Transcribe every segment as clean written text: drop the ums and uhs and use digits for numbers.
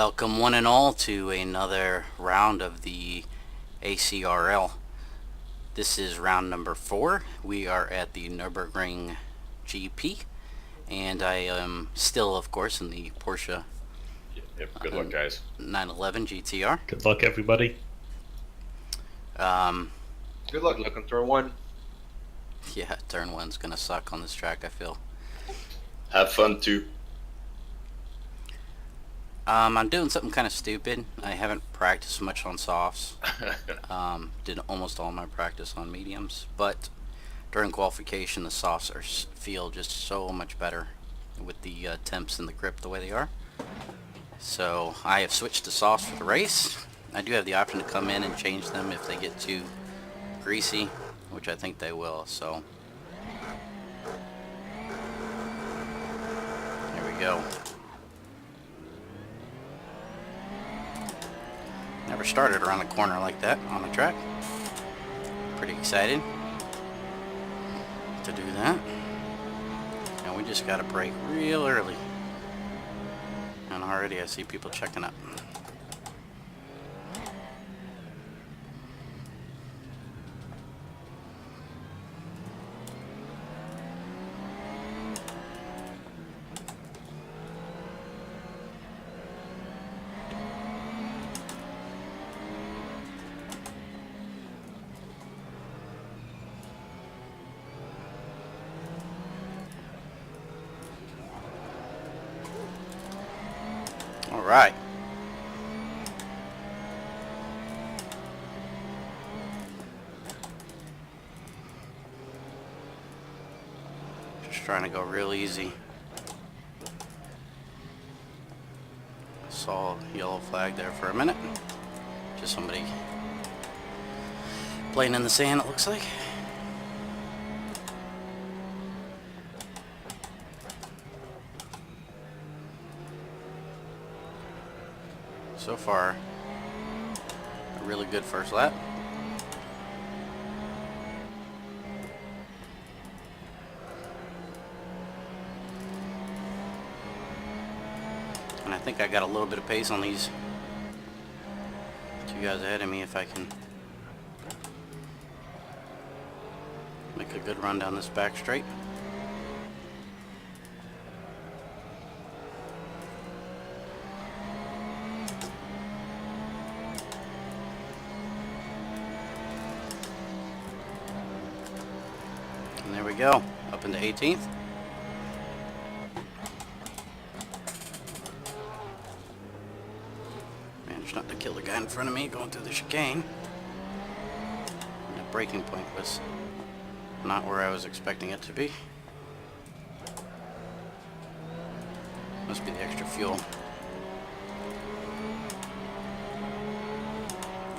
Welcome one and all to another round of the ACRL. This is round number 4. We are at the Nurburgring GP, and I am still, of course, in the Porsche Good luck, guys. 911 GTR. Good luck, everybody. Good luck on turn 1. Yeah, turn 1's gonna suck on this track, I feel. Have fun too. I'm doing something kind of stupid. I haven't practiced much on softs. Did almost all my practice on mediums, but during qualification the softs feel just so much better with the temps and the grip the way they are. So I have switched to softs for the race. I do have the option to come in and change them if they get too greasy, which I think they will. So here we go. Never started around a corner like that on the track. Pretty excited to do that. And we just gotta brake real early. And already I see people checking up. All right. Just trying to go real easy. Saw a yellow flag there for a minute. Just somebody playing in the sand, it looks like. So far, a really good first lap. And I think I got a little bit of pace on these two guys ahead of me if I can make a good run down this back straight. And there we go, up into 18th. Managed not to kill the guy in front of me going through the chicane. That braking point was not where I was expecting it to be. Must be the extra fuel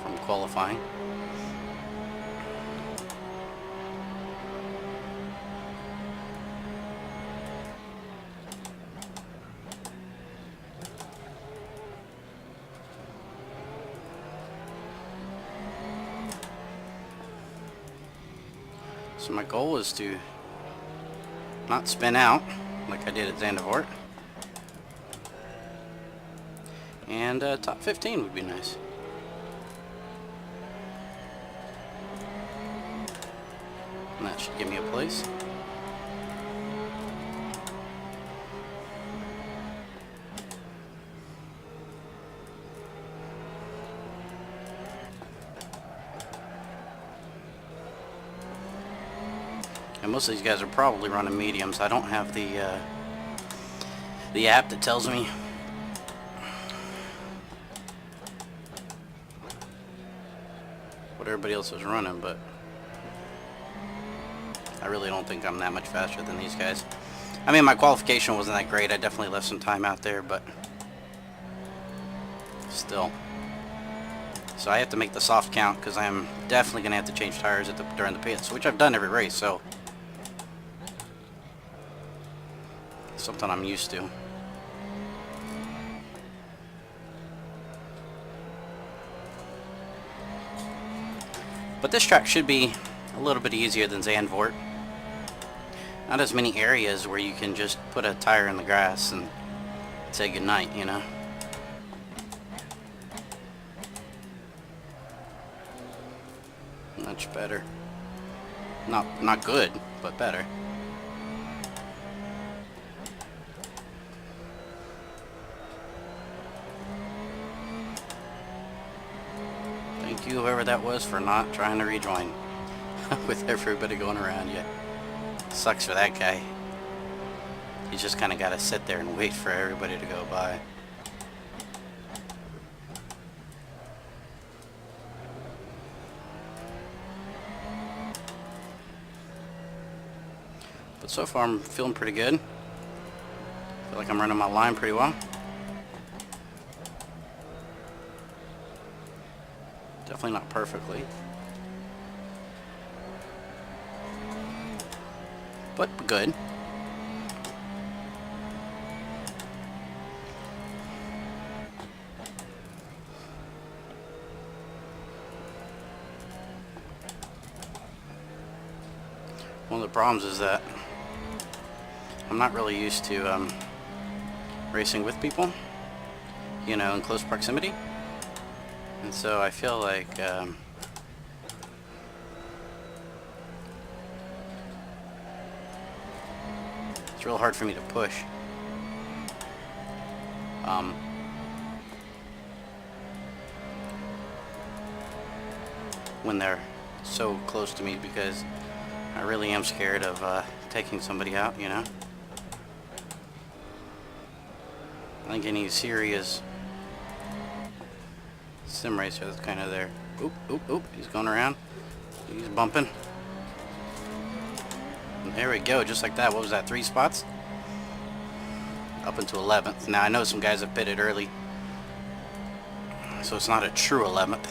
from qualifying. So my goal is to not spin out like I did at Zandvoort. And top 15 would be nice. And that should give me a place. And most of these guys are probably running mediums. I don't have the app that tells me what everybody else is running, but I really don't think I'm that much faster than these guys. I mean, my qualification wasn't that great. I definitely left some time out there, but still. So I have to make the soft count because I'm definitely going to have to change tires during the pits, which I've done every race, so something I'm used to. But this track should be a little bit easier than Zandvoort. Not as many areas where you can just put a tire in the grass and say goodnight, you know. better. Not good, but better. Thank you, whoever that was, for not trying to rejoin with everybody going around you. Sucks for that guy. He's just kind of got to sit there and wait for everybody to go by. But so far I'm feeling pretty good. Feel like I'm running my line pretty well. Definitely not perfectly, but good. One of the problems is that I'm not really used to racing with people, you know, in close proximity. And so I feel like it's real hard for me to push. When they're so close to me, because I really am scared of taking somebody out, you know. I think any serious sim racer that's kind of there. Oop, oop, oop, he's going around. He's bumping. And there we go, just like that. What was that, 3 spots? Up into 11th. Now I know some guys have pitted early, so it's not a true 11th.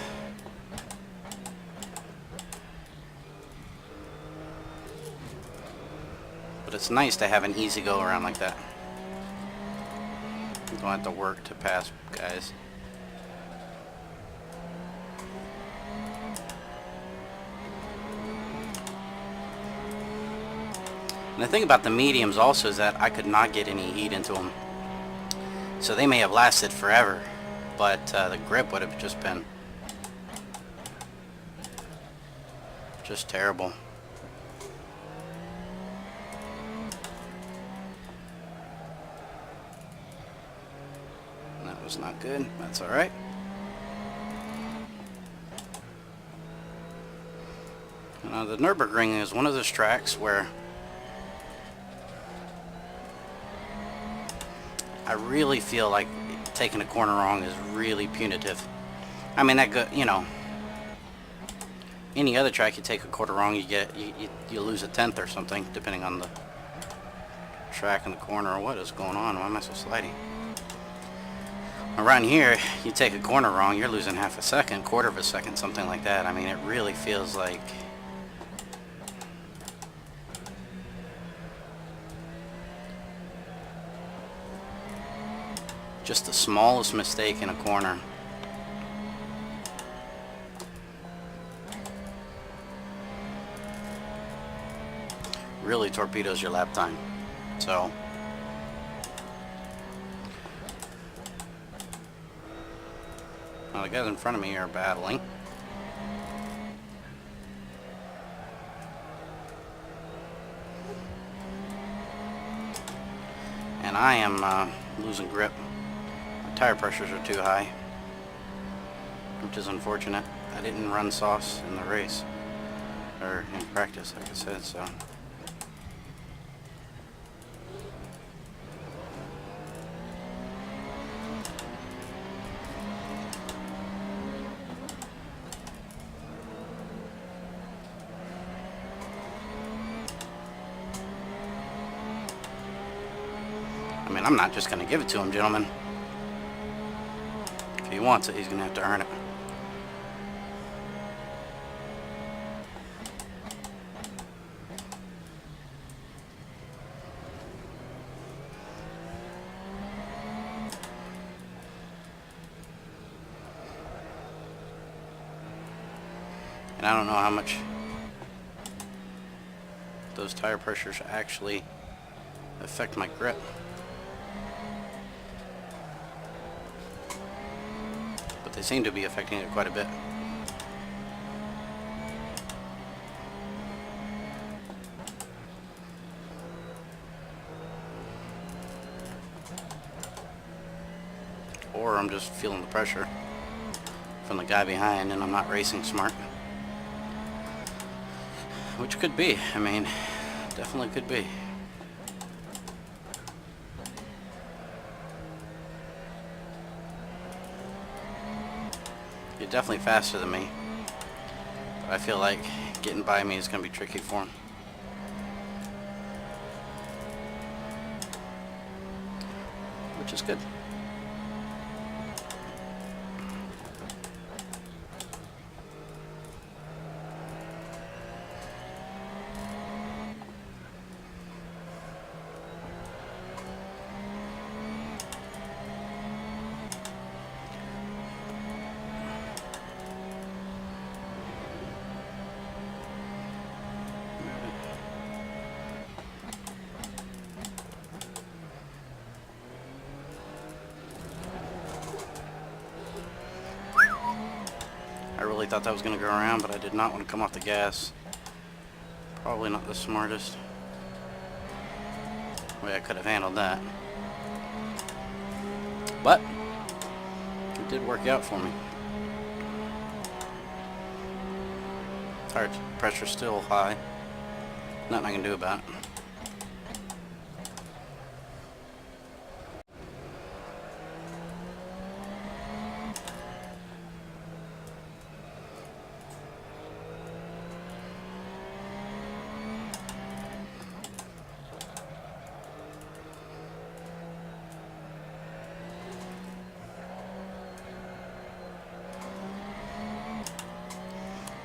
But it's nice to have an easy go around like that. You don't have to work to pass guys. And the thing about the mediums also is that I could not get any heat into them. So they may have lasted forever, but the grip would have just been just terrible. That was not good. That's alright. The Nurburgring is one of those tracks where I really feel like taking a corner wrong is really punitive. I mean, you know, any other track you take a quarter wrong, you lose a 10th or something, depending on the track and the corner or what is going on. Why am I so slidey? Around here, you take a corner wrong, you're losing half a second, quarter of a second, something like that. I mean, it really feels like just the smallest mistake in a corner really torpedoes your lap time. So now the guys in front of me are battling. And I am losing grip. Tire pressures are too high, which is unfortunate. I didn't run sauce in the race, or in practice, like I said, so. I mean, I'm not just going to give it to him, gentlemen. If he wants it, he's going to have to earn it. And I don't know how much those tire pressures actually affect my grip. But they seem to be affecting it quite a bit. or I'm just feeling the pressure from the guy behind and I'm not racing smart. Which could be. I mean, definitely could be. You're definitely faster than me. But I feel like getting by me is going to be tricky for him. Which is good. I really thought that was going to go around, but I did not want to come off the gas. Probably not the smartest way I could have handled that. But it did work out for me. Tire pressure still high. Nothing I can do about it.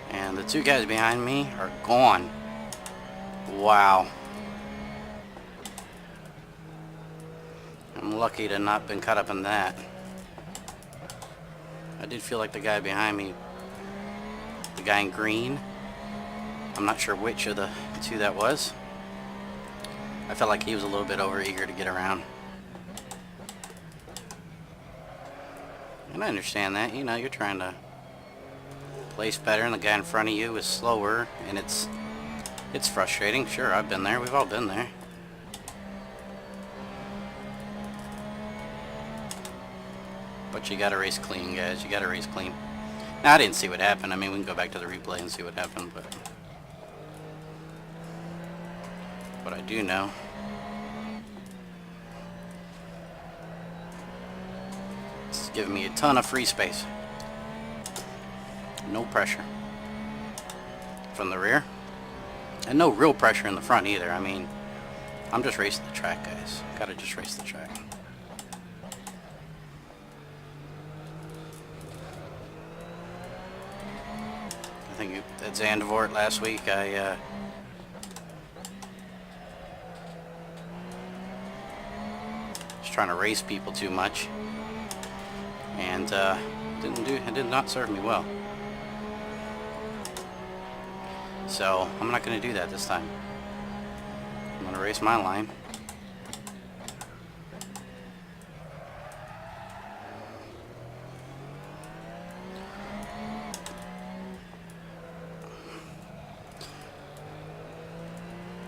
And the two guys behind me are gone. Wow. I'm lucky to not been caught up in that. I did feel like the guy behind me, the guy in green, I'm not sure which of the two that was. I felt like he was a little bit overeager to get around. And I understand that, you know, you're trying to place better and the guy in front of you is slower and it's frustrating. Sure, I've been there. We've all been there. But you gotta race clean, guys. You gotta race clean. Now, I didn't see what happened. I mean, we can go back to the replay and see what happened, but what I do know, it's giving me a ton of free space. No pressure from the rear. And no real pressure in the front either. I mean, I'm just racing the track, guys. Gotta just race the track. I think at Zandvoort last week, I was trying to race people too much, and it did not serve me well. So I'm not going to do that this time. I'm going to race my line.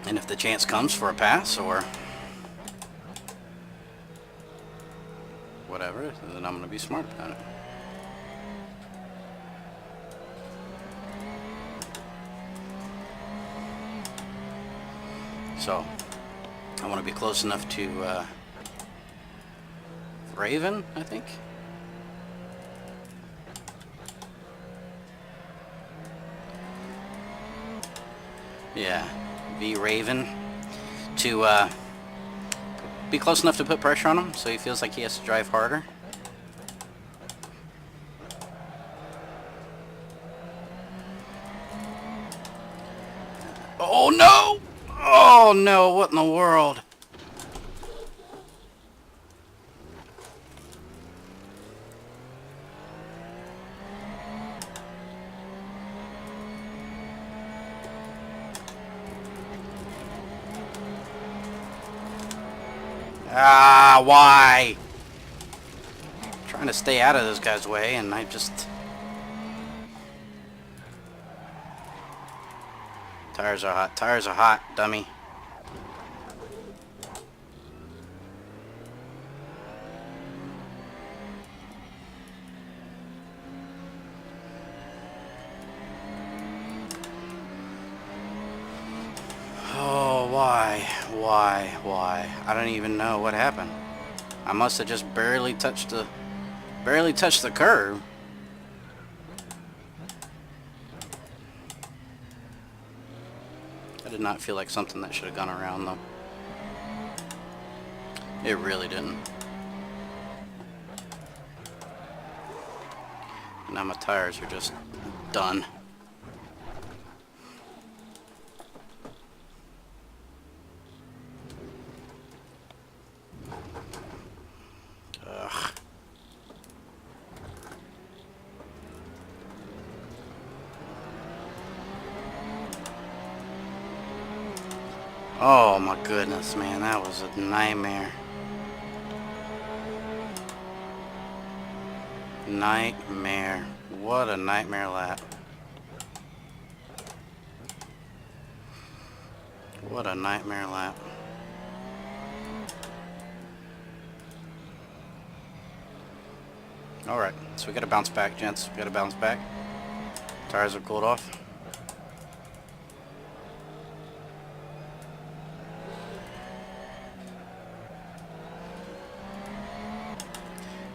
And if the chance comes for a pass or whatever, then I'm going to be smart about it. So, I want to be close enough to Raven, I think. Yeah, V Raven, to be close enough to put pressure on him so he feels like he has to drive harder. Oh no! Oh no, what in the world? Ah, why? I'm trying to stay out of this guy's way and I just... Tires are hot. Tires are hot, dummy. Why? I don't even know what happened. I must have just barely touched the curb. I did not feel like something that should have gone around though. It really didn't. Now my tires are just done. Ugh. Oh my goodness, man, that was a nightmare. Nightmare. What a nightmare lap. What a nightmare lap. Alright, so we gotta bounce back, gents. We gotta bounce back. Tires are cooled off.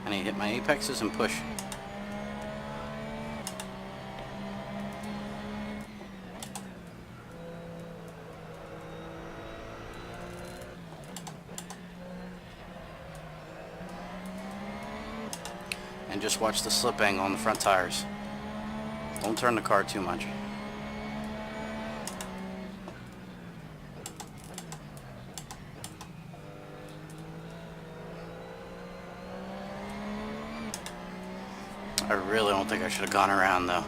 I need to hit my apexes and push. And just watch the slip angle on the front tires. Don't turn the car too much. I really don't think I should have gone around though.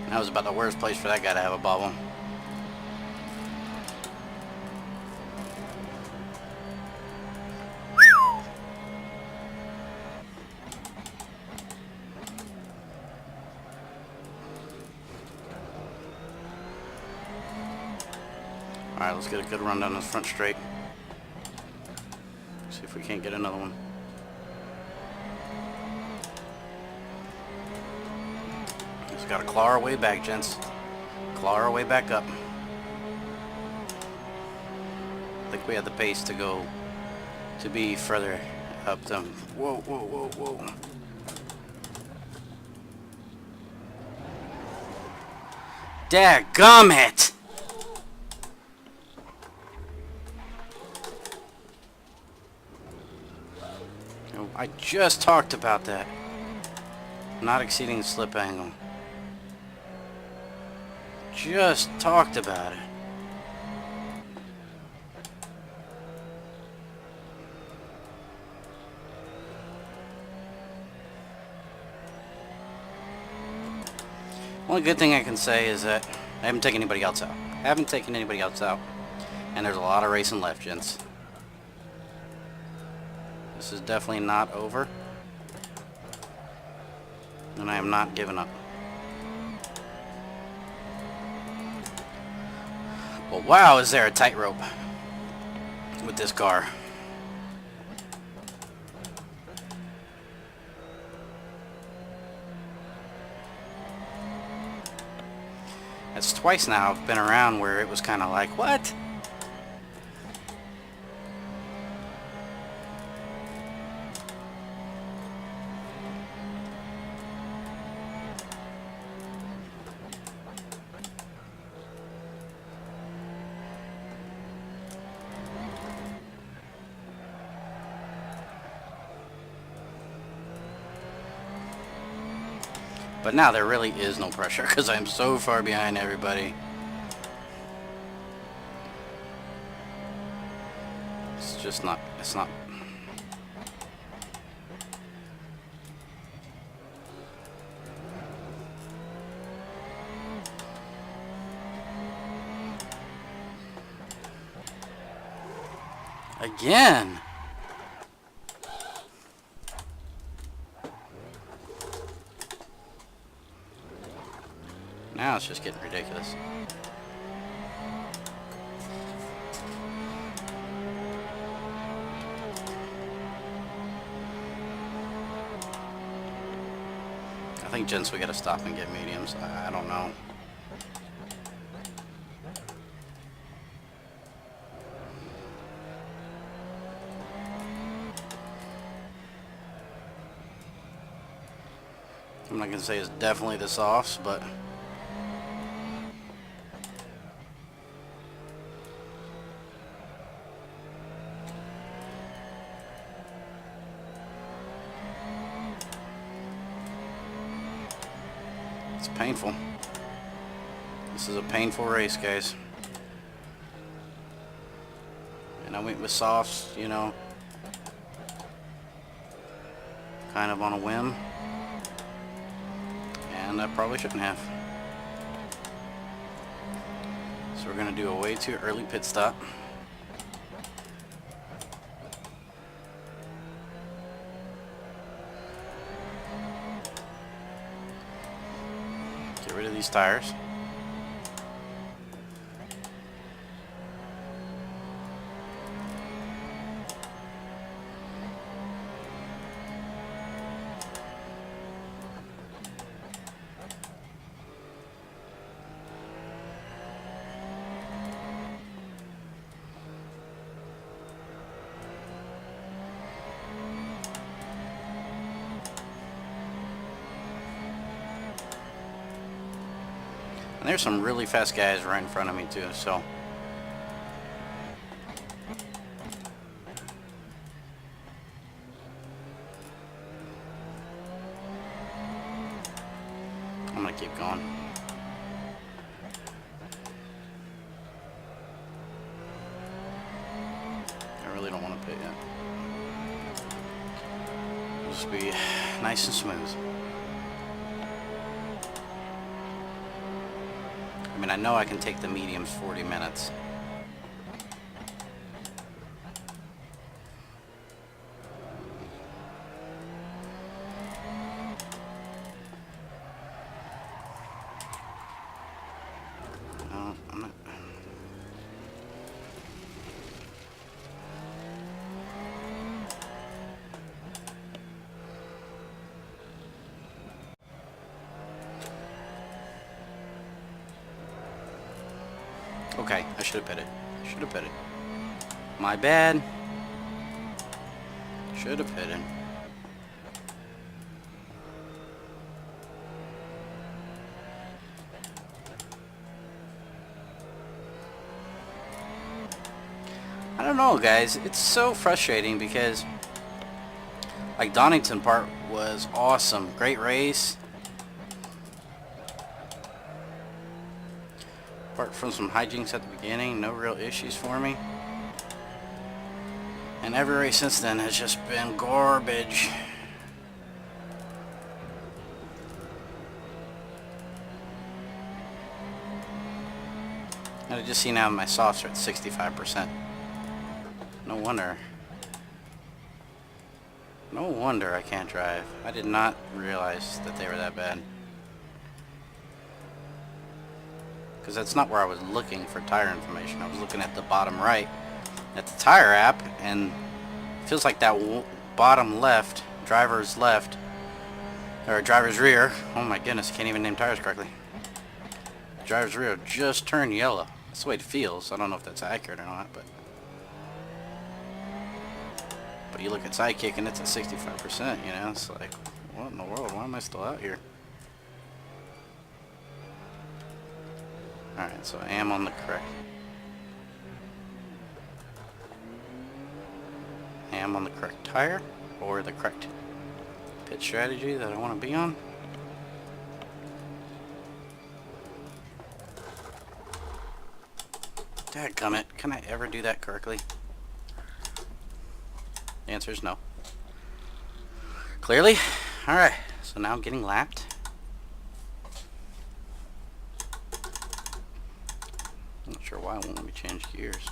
That was about the worst place for that guy to have a bubble. Alright, let's get a good run down this front straight. See if we can't get another one. Just gotta claw our way back, gents. Claw our way back up. I think we have the pace to go to be further up them. Whoa. Dadgummit! I just talked about that. Not exceeding the slip angle. Just talked about it. Only good thing I can say is that I haven't taken anybody else out. And there's a lot of racing left, gents. This is definitely not over. And I am not giving up. But wow, is there a tightrope with this car. That's twice now I've been around where it was kind of like, what? But now there really is no pressure because I'm so far behind everybody. It's just not, it's not. Again. Now it's just getting ridiculous. I think, gents, we gotta stop and get mediums. I don't know. I'm not gonna say it's definitely the softs, but it's painful. This is a painful race, guys. And I went with softs, you know, kind of on a whim. And I probably shouldn't have. So we're going to do a way too early pit stop. Get rid of these tires. And there's some really fast guys right in front of me too, so I'm gonna keep going. I really don't want to pit yet. Just be nice and smooth. I mean, I know I can take the mediums 40 minutes. No, I'm not. Okay, I should have pitted. Should have pitted. My bad. Should have pitted. I don't know, guys. It's so frustrating because, like, Donington part was awesome. Great race. Apart from some hijinks at the beginning, no real issues for me. And every race since then has just been garbage. And I just see now my softs are at 65%. No wonder. No wonder I can't drive. I did not realize that they were that bad. Because that's not where I was looking for tire information. I was looking at the bottom right at the tire app, and it feels like that bottom left, driver's left, or driver's rear, oh my goodness, I can't even name tires correctly. Driver's rear just turned yellow. That's the way it feels. I don't know if that's accurate or not, but you look at Sidekick and it's at 65%, you know, it's like, what in the world, why am I still out here? Alright, so I am on the correct. I am on the correct tire, or the correct pit strategy that I want to be on. Dadgummit, can I ever do that correctly? The answer is no. Clearly. Alright, so now I'm getting lapped. I'm not sure why it won't let me change gears.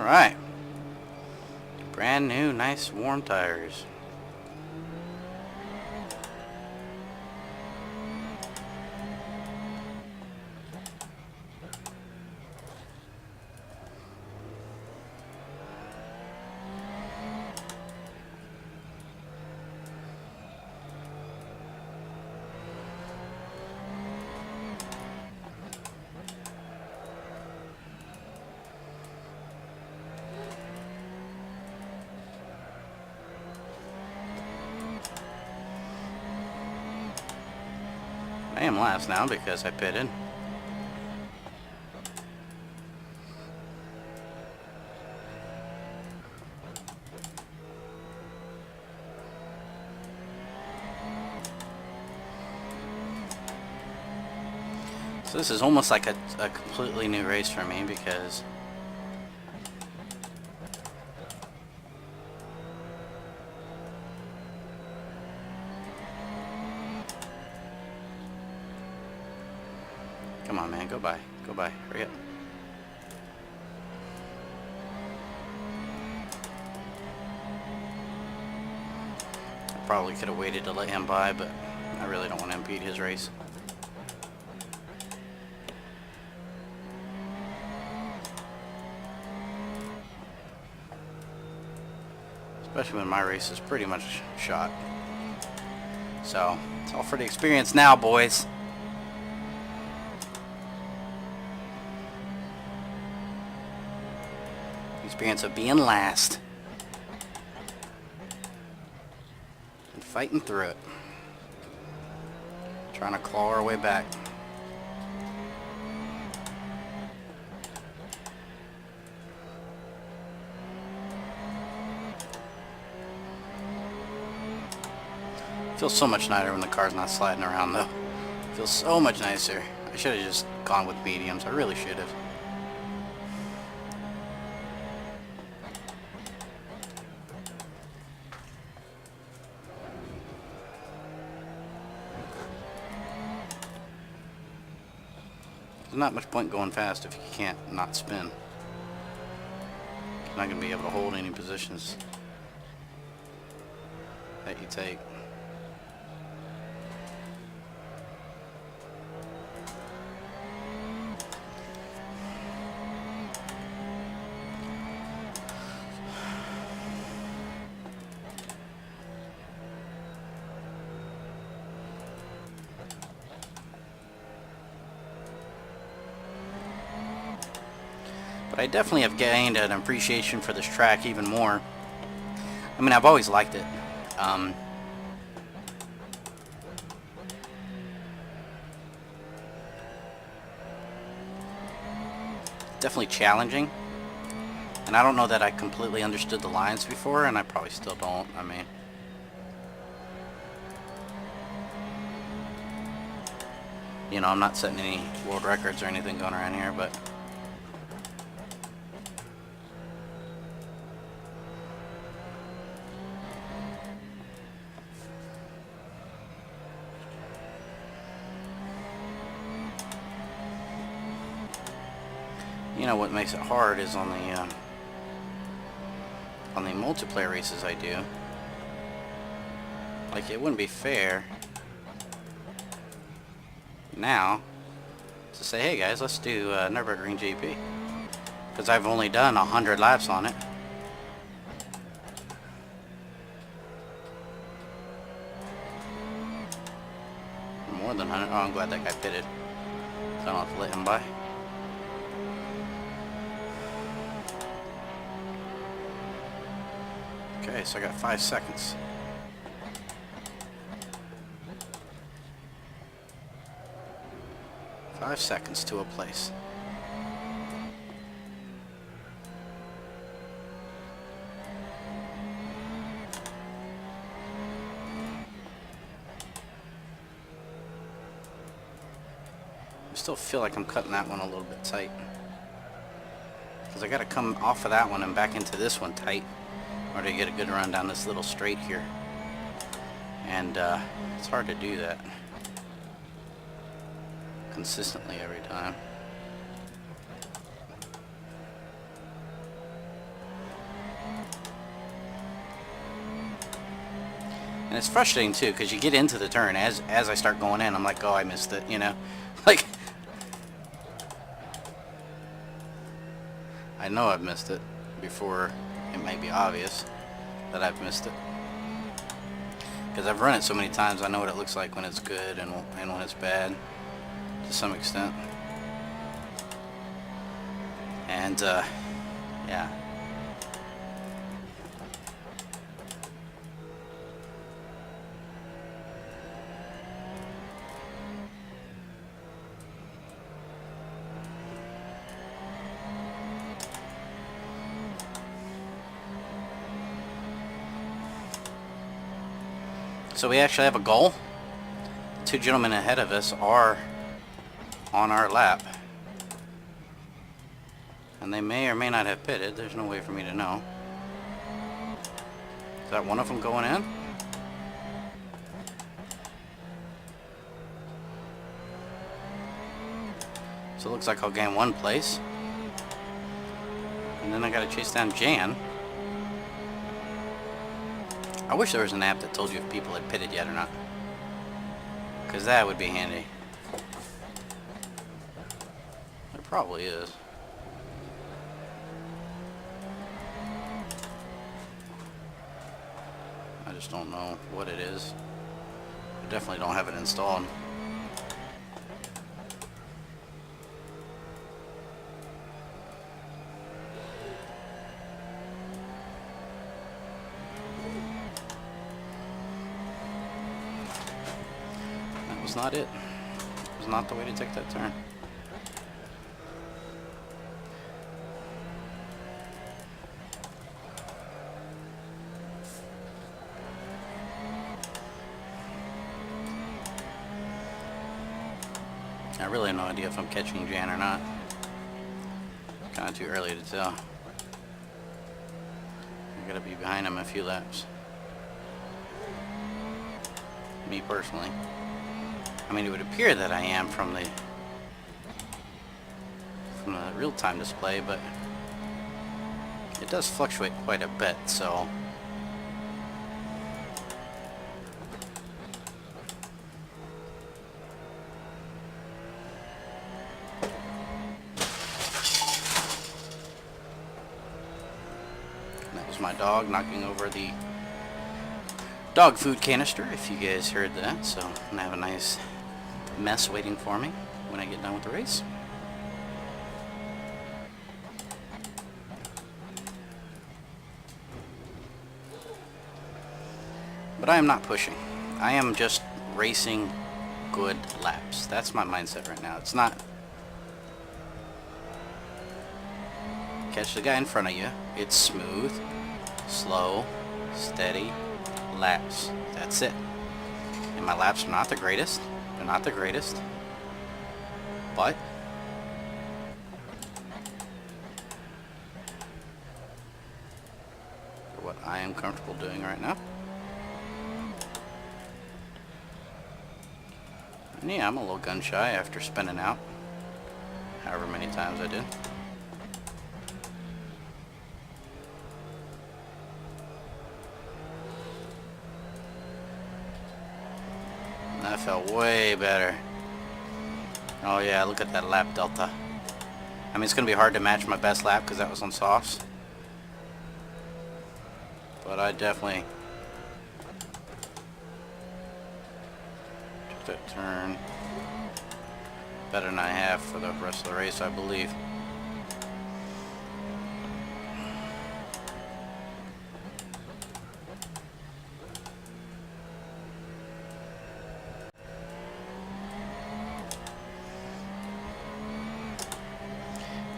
Alright. Brand new, nice, warm tires. I am last now because I pitted. So this is almost like a completely new race for me because come on, man, go by. Go by. Hurry up. I probably could have waited to let him by, but I really don't want to impede his race. Especially when my race is pretty much shot. So, it's all for the experience now, boys. Experience of being last. And fighting through it. Trying to claw our way back. Feels so much nicer when the car's not sliding around though. Feels so much nicer. I should have just gone with mediums. I really should have. There's not much point going fast if you can't not spin. You're not going to be able to hold any positions that you take. But I definitely have gained an appreciation for this track even more. I mean, I've always liked it. Definitely challenging. And I don't know that I completely understood the lines before, and I probably still don't. I mean, you know, I'm not setting any world records or anything going around here, but you know what makes it hard is on the multiplayer races I do. Like, it wouldn't be fair now to say, hey guys, let's do Nurburgring GP, because I've only done 100 laps on it. More than 100. Oh, I'm glad that guy pitted, so I don't have to let him by. Okay, so I got 5 seconds. Five seconds to a place. I still feel like I'm cutting that one a little bit tight, because I got to come off of that one and back into this one tight in order to get a good run down this little straight here. And it's hard to do that consistently every time. And it's frustrating too, because you get into the turn as I start going in, I'm like, oh, I missed it, you know? Like, I know I've missed it before it might be obvious that I've missed it. Because I've run it so many times, I know what it looks like when it's good and when it's bad, to some extent. And, yeah. So we actually have a goal. The two gentlemen ahead of us are on our lap. And they may or may not have pitted. There's no way for me to know. Is that one of them going in? So it looks like I'll gain one place. And then I gotta chase down Jan. I wish there was an app that told you if people had pitted yet or not. Because that would be handy. There probably is. I just don't know what it is. I definitely don't have it installed. That was not it. It was not the way to take that turn. I really have no idea if I'm catching Jan or not. Kind of too early to tell. I gotta be behind him a few laps. Me personally. I mean, it would appear that I am from the real-time display, but it does fluctuate quite a bit, so that was my dog knocking over the dog food canister, if you guys heard that. So I'm gonna have a nice mess waiting for me when I get done with the race. But I am not pushing. I am just racing good laps. That's my mindset right now. It's not catch the guy in front of you. It's smooth, slow, steady laps. That's it. And my laps are not the greatest. They're not the greatest. But for what I am comfortable doing right now. And yeah, I'm a little gun shy after spinning out however many times I did. That felt way better. Oh yeah, look at that lap delta. I mean, it's going to be hard to match my best lap because that was on softs. But I definitely took that turn better than I have for the rest of the race, I believe.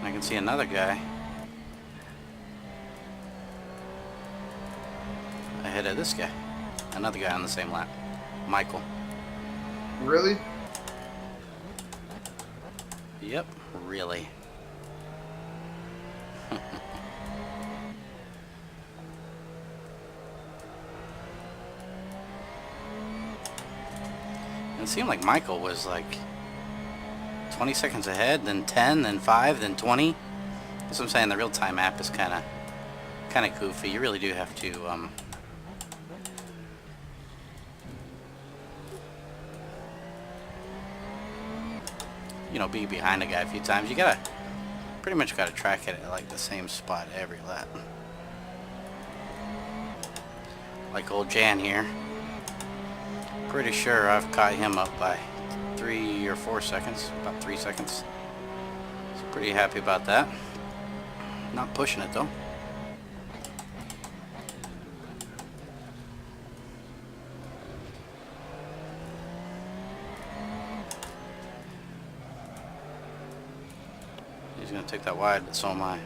I can see another guy ahead of this guy. Another guy on the same lap. Michael. Really? Yep, really. It seemed like Michael was like 20 seconds ahead, then 10, then 5, then 20. That's what I'm saying. The real-time app is kind of goofy. You really do have to you know, be behind a guy a few times. You gotta, pretty much gotta track it at like the same spot every lap. Like old Jan here. Pretty sure I've caught him up by 3 or 4 seconds, about 3 seconds. So pretty happy about that. Not pushing it though. He's gonna take that wide, but so am I.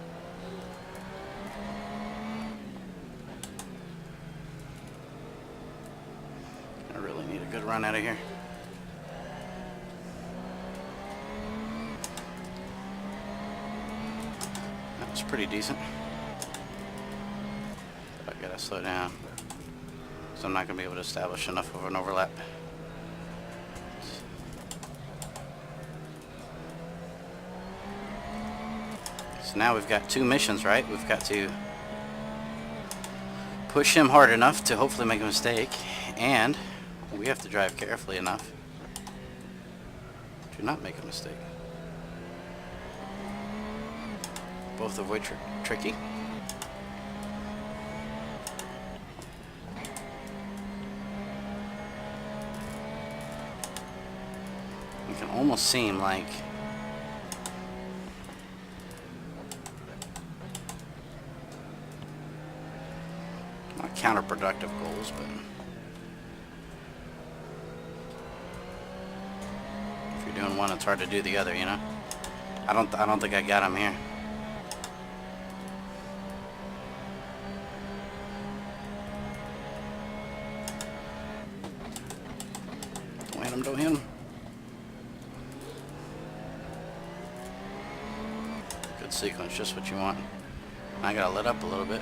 I really need a good run out of here. That was pretty decent. But I gotta slow down, so I'm not gonna be able to establish enough of an overlap. So now we've got 2 missions, right? We've got to push him hard enough to hopefully make a mistake, and we have to drive carefully enough to not make a mistake. Both of which are tricky. It can almost seem like not counterproductive goals, but if you're doing one, it's hard to do the other, you know. I don't think I got him here. Don't hit him. Good sequence, just what you want. I gotta let up a little bit.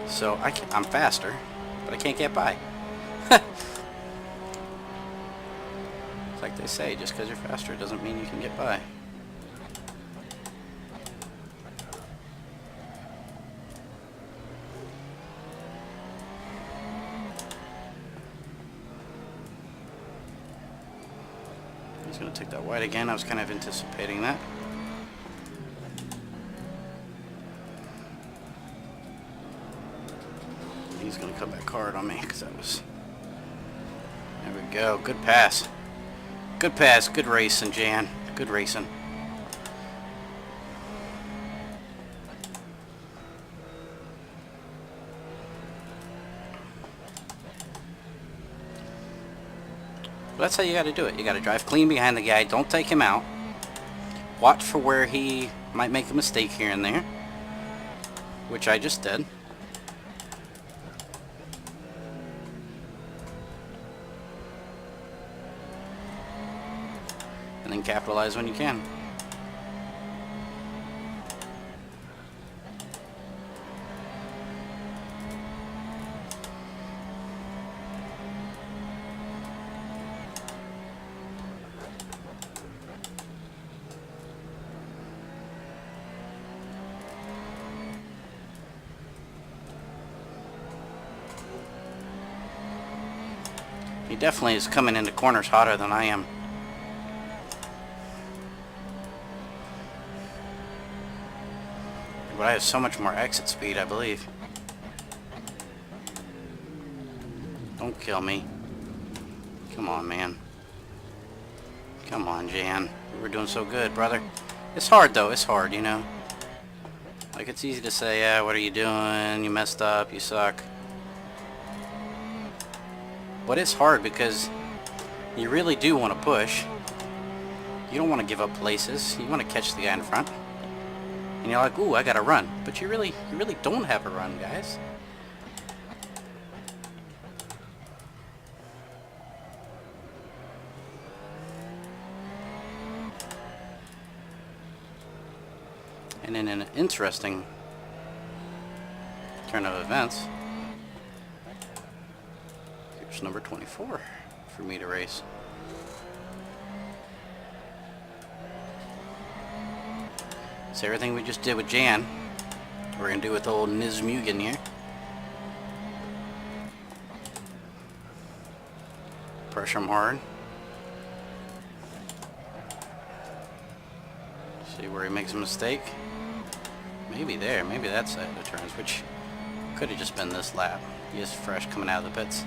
So I'm faster, but I can't get by. It's like they say, just because you're faster doesn't mean you can get by. He's going to take that wide again. I was kind of anticipating that. He's going to come back hard on me because that was... There we go. Good pass. Good pass. Good racing, Jan. Good racing. But that's how you got to do it. You got to drive clean behind the guy. Don't take him out. Watch for where he might make a mistake here and there, which I just did. And then capitalize when you can. He definitely is coming into corners hotter than I am. But I have so much more exit speed, I believe. Don't kill me. Come on, man. Come on, Jan. We were doing so good, brother. It's hard, though. It's hard, you know. Like, it's easy to say, yeah, what are you doing? You messed up. You suck. But it's hard because you really do want to push. You don't want to give up places. You want to catch the guy in front. And you're like, ooh, I gotta run. But you really don't have a run, guys. And in an interesting turn of events, here's number 24 for me to race. So everything we just did with Jan, we're going to do with old Nizmugen here. pressure him hard. See where he makes a mistake. Maybe there. Maybe that side of the turns, which could have just been this lap. He is fresh coming out of the pits.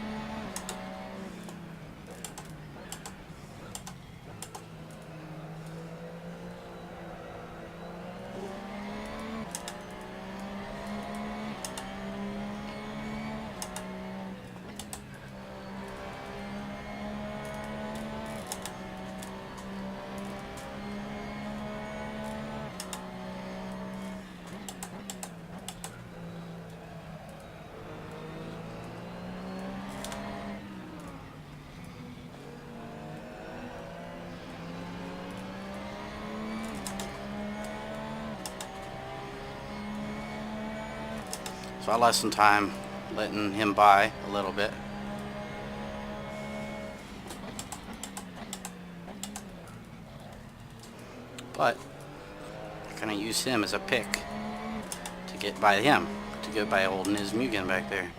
So I lost some time letting him by a little bit. But I kind of use him as a pick to get by him, to get by old Niz Mugen back there.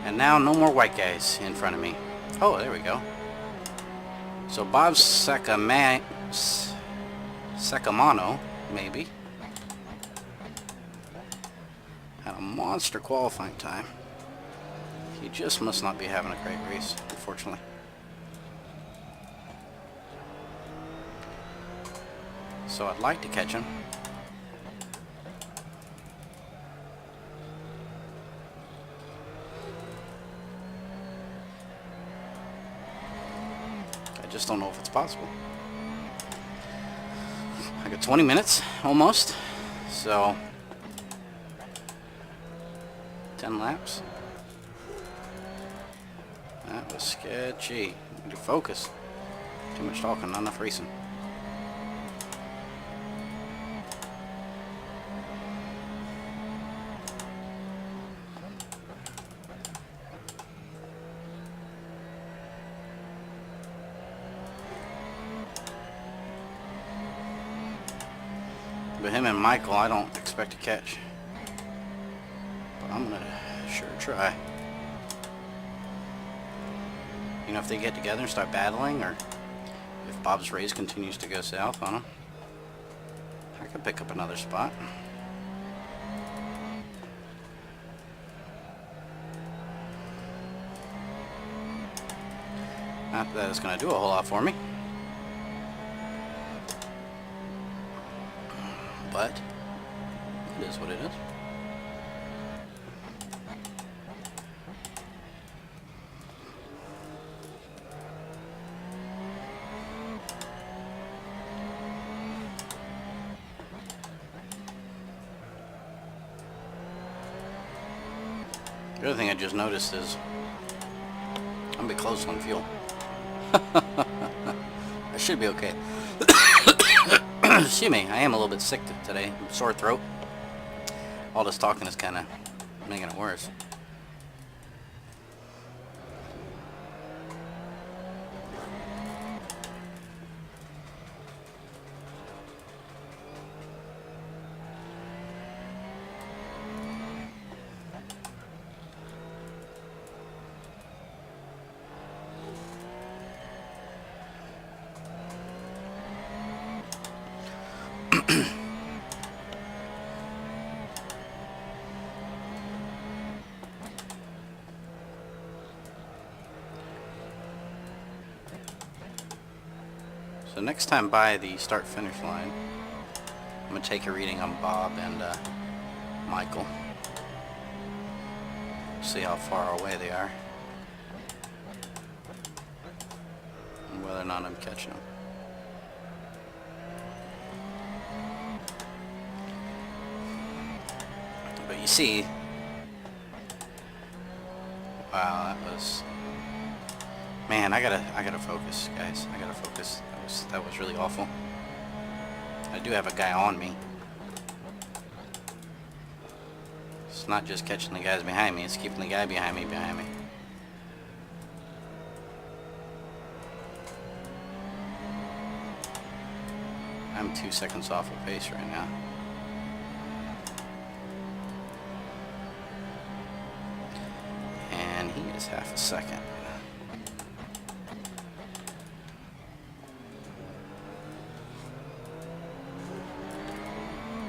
And now no more white guys in front of me. Oh, there we go. So Bob Secamano, maybe, had a monster qualifying time. He just must not be having a great race, unfortunately. So I'd like to catch him. Just don't know if it's possible. I got 20 minutes almost, so 10 laps. That was sketchy. Need to focus. Too much talking, not enough racing. But him and Michael, I don't expect to catch. But I'm gonna sure try. You know, if they get together and start battling, or if Bob's race continues to go south on him, I could pick up another spot. Not that it's gonna do a whole lot for me. But it is what it is. The other thing I just noticed is I'm a bit close on fuel. I should be okay. Excuse me, I am a little bit sick today. Sore throat. All this talking is kind of making it worse. So next time by the start-finish line, I'm going to take a reading on Bob and Michael. See how far away they are. And whether or not I'm catching them. But you see, wow, that was, man, I gotta focus, guys. I gotta focus. That was really awful. I do have a guy on me. It's not just catching the guys behind me, it's keeping the guy behind me behind me. I'm 2 seconds off of pace right now. half a second.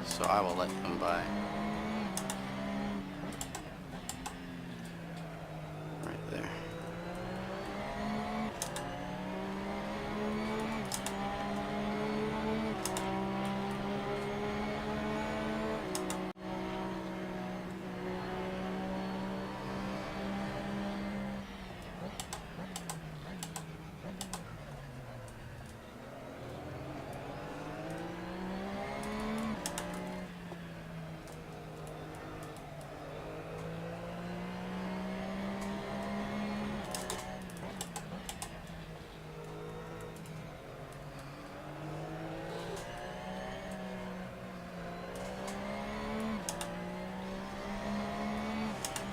So I will let him by. Right there.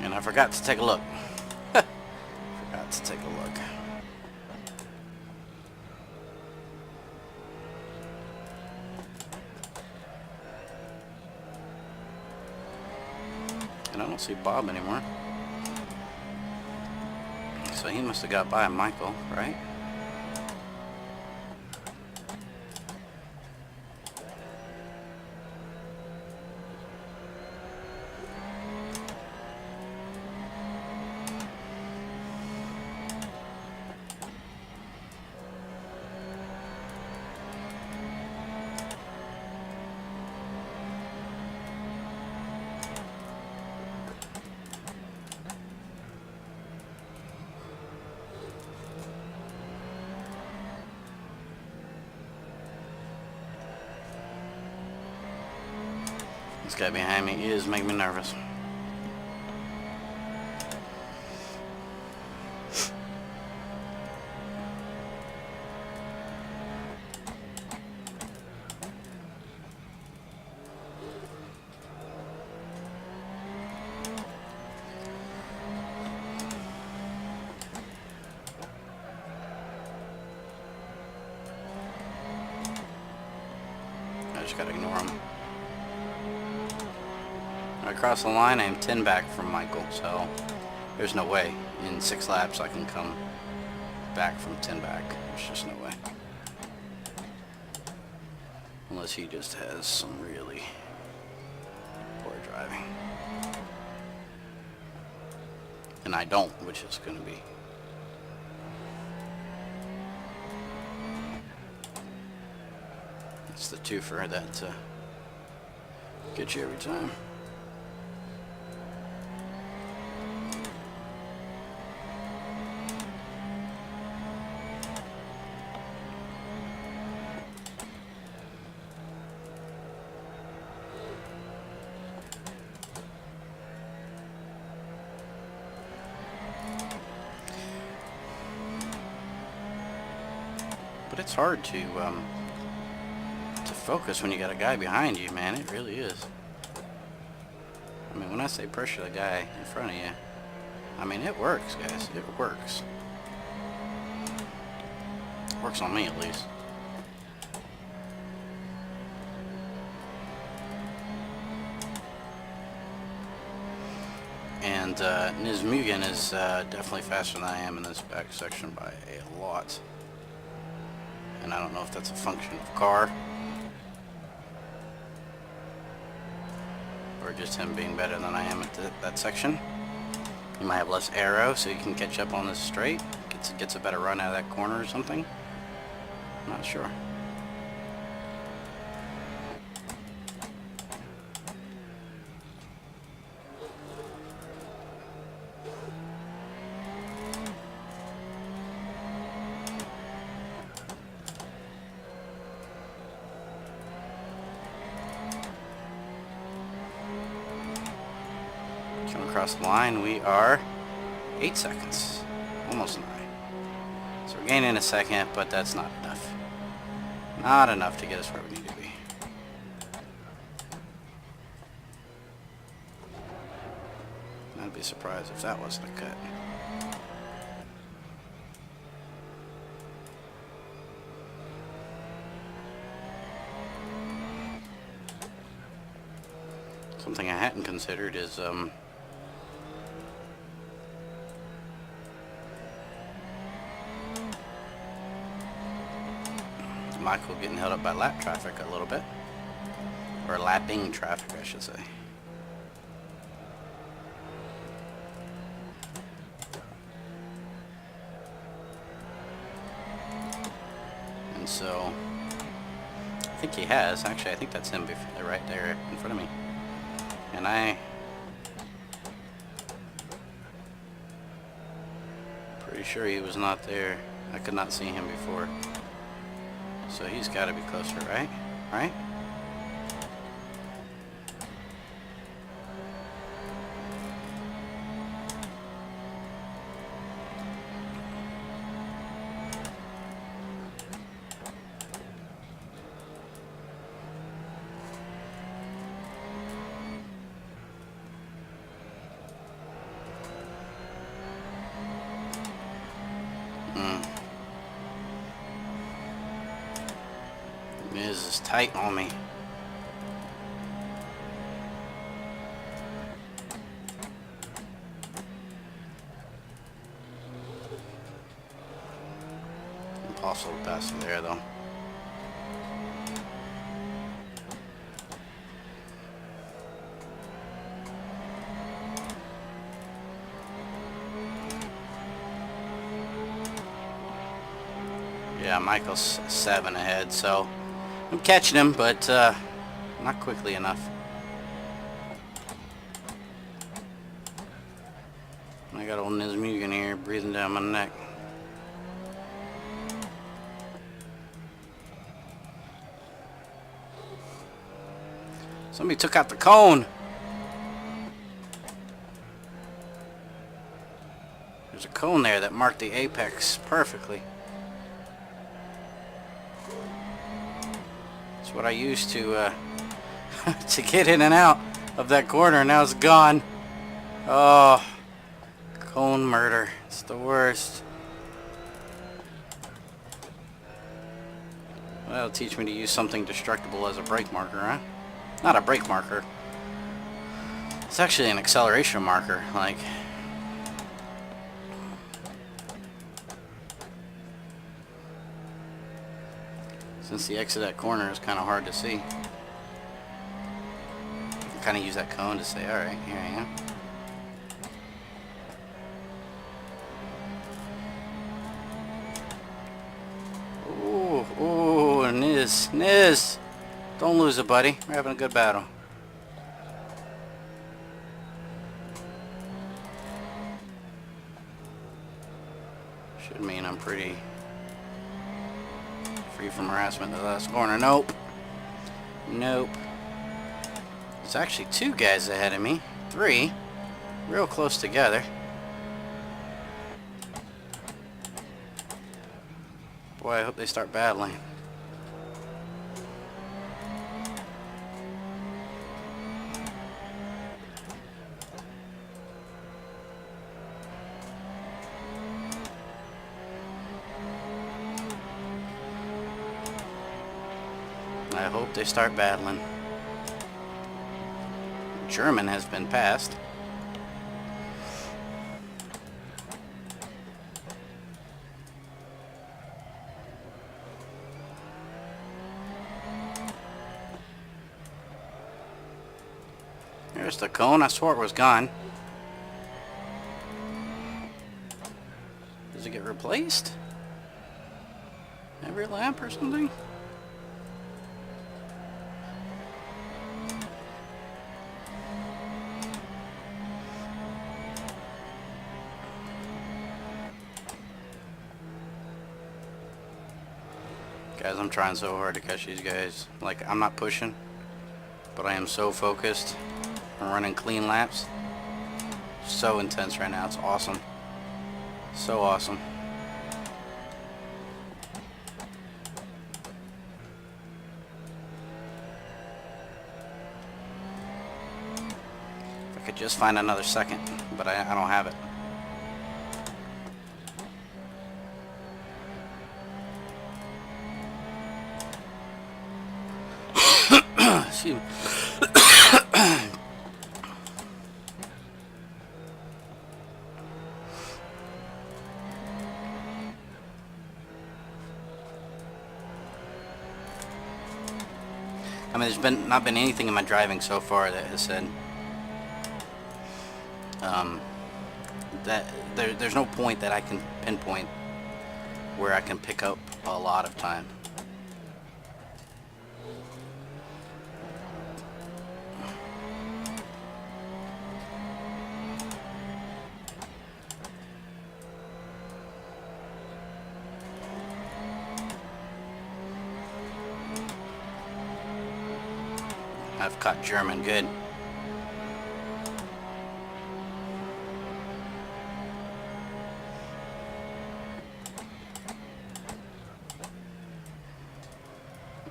And I forgot to take a look. Forgot to take a look. And I don't see Bob anymore. So he must have got by Michael, right? This guy behind me is making me nervous. I just gotta ignore him. I cross the line, I am 10 back from Michael, so there's no way in 6 laps I can come back from 10 back. There's just no way. Unless he just has some really poor driving. And I don't, which is going to be. It's the twofer that gets you every time. But it's hard to focus when you got a guy behind you, man. It really is. I mean, when I say pressure the guy in front of you, I mean, it works, guys. It works. It works on me, at least. And Nurburgring is definitely faster than I am in this back section by a lot. And I don't know if that's a function of car or just him being better than I am at that section. He might have less aero, so he can catch up on this straight. Gets a better run out of that corner or something. I'm not sure. Coming across the line, we are 8 seconds, almost 9. So we're gaining a second, but that's not enough. Not enough to get us where we need to be. I'd be surprised if that wasn't a cut. Something I hadn't considered is Michael getting held up by lap traffic a little bit. Or lapping traffic, I should say. And so, I think he has. Actually, I think that's him right there in front of me. And pretty sure he was not there. I could not see him before. So he's got to be closer, right? Right? Miz is tight on me. Impossible to pass through there, though. Yeah, Michael's 7 ahead, so I'm catching him, but not quickly enough. I got old Nurburgring here breathing down my neck. Somebody took out the cone. There's a cone there that marked the apex perfectly. It's what I used to to get in and out of that corner. Now it's gone. Oh, cone murder. It's the worst. Well, that'll teach me to use something destructible as a brake marker, huh? Not a brake marker. It's actually an acceleration marker, like. Since the exit of that corner is kind of hard to see. Kind of use that cone to say, alright, here I am. Ooh, Niz. Don't lose it, buddy. We're having a good battle. Should mean I'm pretty free from harassment in the last corner. Nope. There's actually 2 guys ahead of me. 3. Real close together. Boy, I hope they start battling. I hope they start battling. German has been passed. There's the cone. I swore it was gone. Does it get replaced? Every lap or something? Guys, I'm trying so hard to catch these guys. Like, I'm not pushing, but I am so focused on running clean laps. So intense right now. It's awesome. So awesome. If I could just find another second, but I don't have it. Excuse me. I mean, there's not been anything in my driving so far that has said that there's no point that I can pinpoint where I can pick up a lot of time. I've caught German good.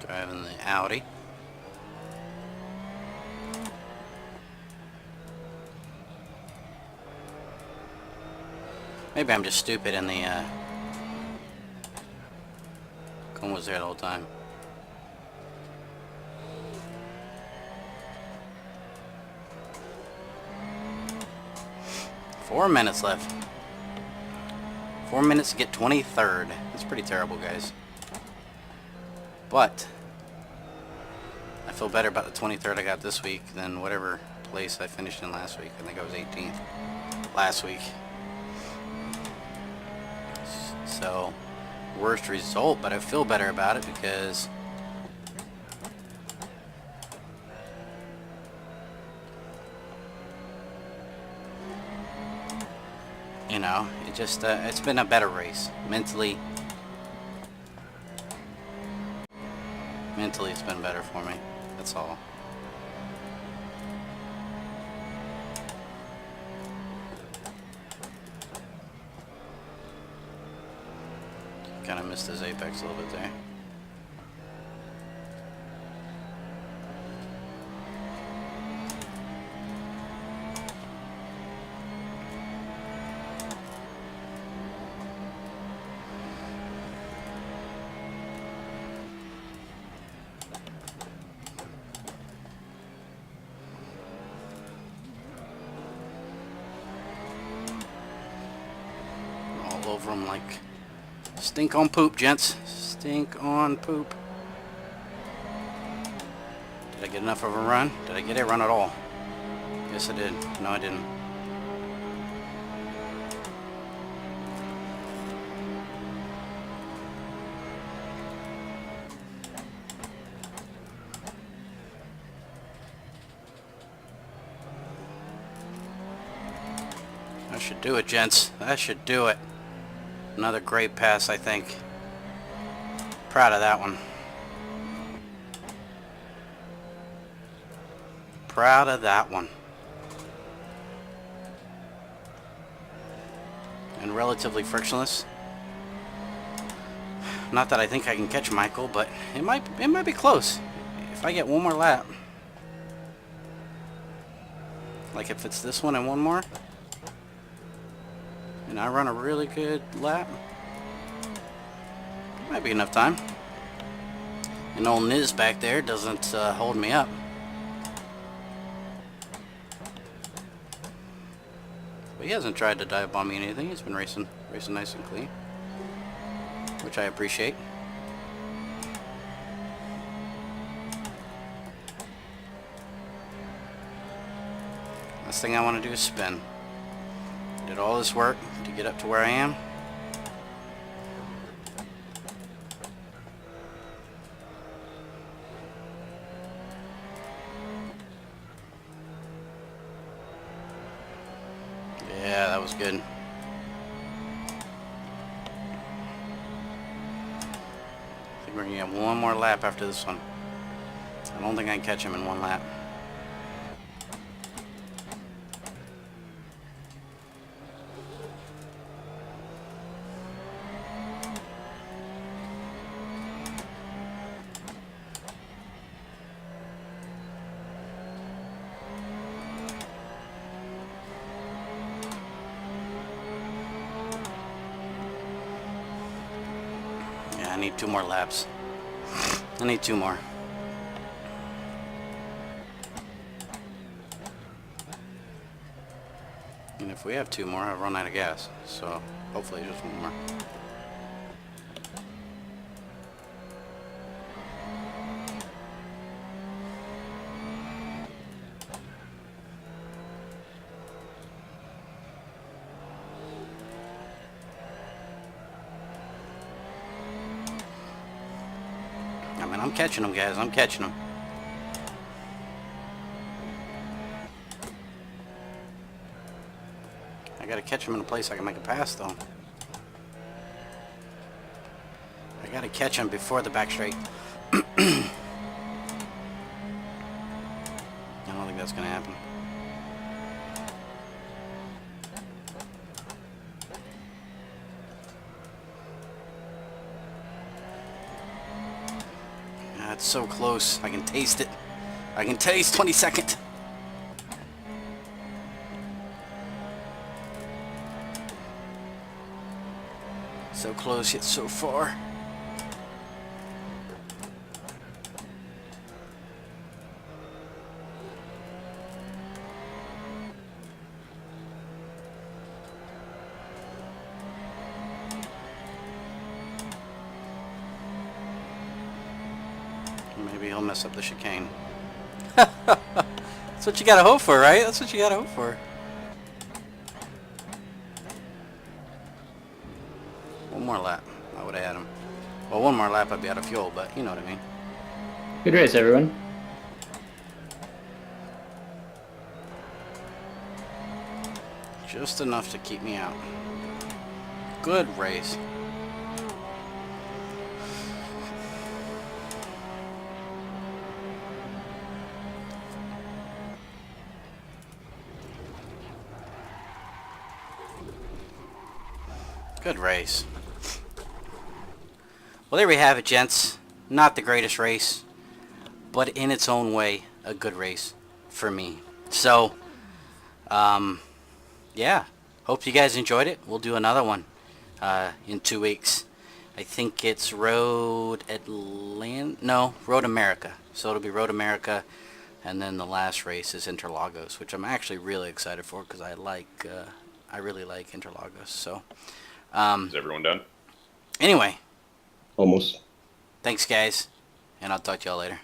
Driving the Audi. Maybe I'm just stupid and the Cone was there the whole time. Four minutes left. 4 minutes to get 23rd. That's pretty terrible, guys. But I feel better about the 23rd I got this week than whatever place I finished in last week. I think I was 18th last week. So, worst result, but I feel better about it because you know, it just it's been a better race. Mentally it's been better for me. That's all. Kind of missed his apex a little bit there. All over him like stink on poop, gents. Stink on poop. Did I get enough of a run? Did I get a run at all? Yes, I did. No, I didn't. That should do it, gents. That should do it. Another great pass, I think. Proud of that one. Proud of that one. And relatively frictionless. Not that I think I can catch Michael, but it might be close. If I get one more lap. Like if it's this one and one more. And I run a really good lap. Might be enough time. And old Niz back there doesn't hold me up. But he hasn't tried to dive bomb me or anything. He's been racing nice and clean, which I appreciate. Last thing I want to do is spin. Did all this work to get up to where I am. Yeah, that was good. I think we're gonna get one more lap after this one. I don't think I can catch him in one lap. I need 2 more laps. I need 2 more. And if we have 2 more, I'll run out of gas. So hopefully just 1 more. coming. I'm catching them, guys. I'm catching them. I gotta catch them in a place I can make a pass, though. I gotta catch them before the back straight. I don't think that's gonna happen. It's so close. I can taste it. I can taste 22nd. So close yet so far. Maybe he'll mess up the chicane. That's what you gotta hope for, right? That's what you gotta hope for. One more lap. I would have had him. Well, one more lap I'd be out of fuel, but you know what I mean. Good race, everyone. Just enough to keep me out. Good race. Good race. Well, there we have it, gents. Not the greatest race, but in its own way, a good race for me. So, yeah. Hope you guys enjoyed it. We'll do another one in 2 weeks. I think it's Road America. So it'll be Road America, and then the last race is Interlagos, which I'm actually really excited for because I really like Interlagos. So. Is everyone done? Anyway, Almost. thanks guys, and I'll talk to y'all later.